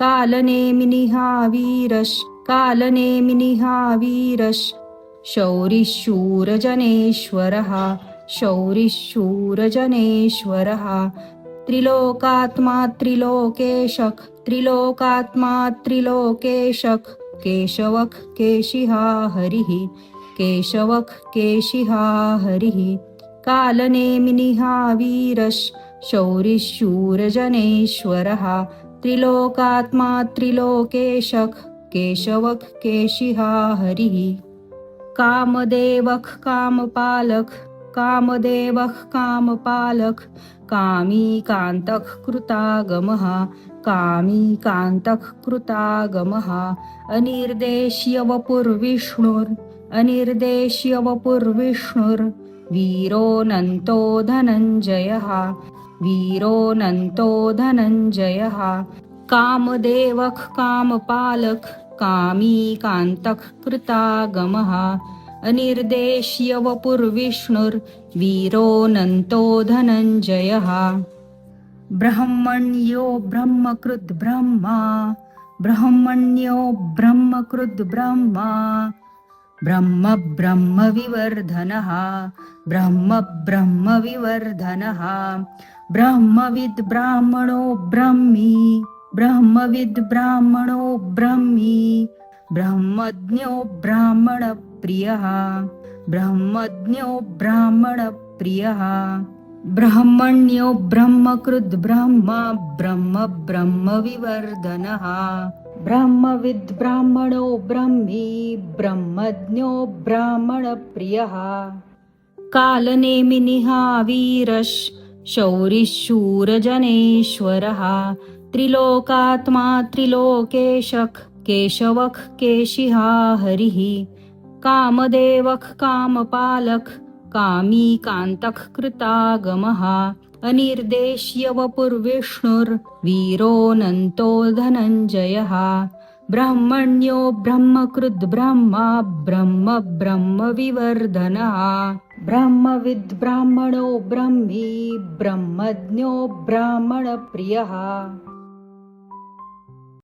कालनेमिनिहा वीरश् शौरिशूरजनेश्वरः शौरिशूरजनेश्वरः त्रिलोकात्मा त्रिलोकेशः केशवः केशिहा हरिः केशवः केशिहा हरिः कालनेमिनिहा वीरश् शौरिशूरजनेश्वरः त्रिलोकात्मा त्रिलोकेशः केशवः केशिहा हरिः कामदेवः कामपालः कामीकान्तः कृतागमः अनिर्देश्यवपुर्विष्णुर्वीरोऽनन्तो धनञ्जयः कामदेवः कामपालः कामीकान्तः कृतागमः अनिर्देश्यवपुर्विष्णुर्वीरोऽनन्तो धनञ्जयः ब्रह्मण्यो ब्रह्मकृद्ब्रह्मा ब्रह्मविवर्धनः ब्रह्मविद्ब्राह्मणो ब्रह्मी ब्रह्मज्ञो ब्राह्मणप्रियः ब्रह्मण्यो ब्रह्मकृद्ब्रह्मा ब्रह्मविवर्धनः ब्रह्मविद्ब्राह्मणो ब्रह्मी ब्रह्मज्ञो ब्राह्मणप्रियः कालनेमिनिहा वीरश् शौरिशूरजनेश्वरः त्रिलोकात्मा त्रिलोकेशः केशवः केशिहा हरिः कामदेवः कामपालः कामीकान्तः कृतागमः अनिर्देश्यवपुर्विष्णुर्वीरोऽनन्तो धनञ्जयः ब्रह्मण्यो ब्रह्मकृद्ब्रह्मा ब्रह्मविवर्धनः ब्रह्मविद्ब्राह्मणो ब्रह्मी ब्रह्मज्ञो ब्राह्मणप्रियः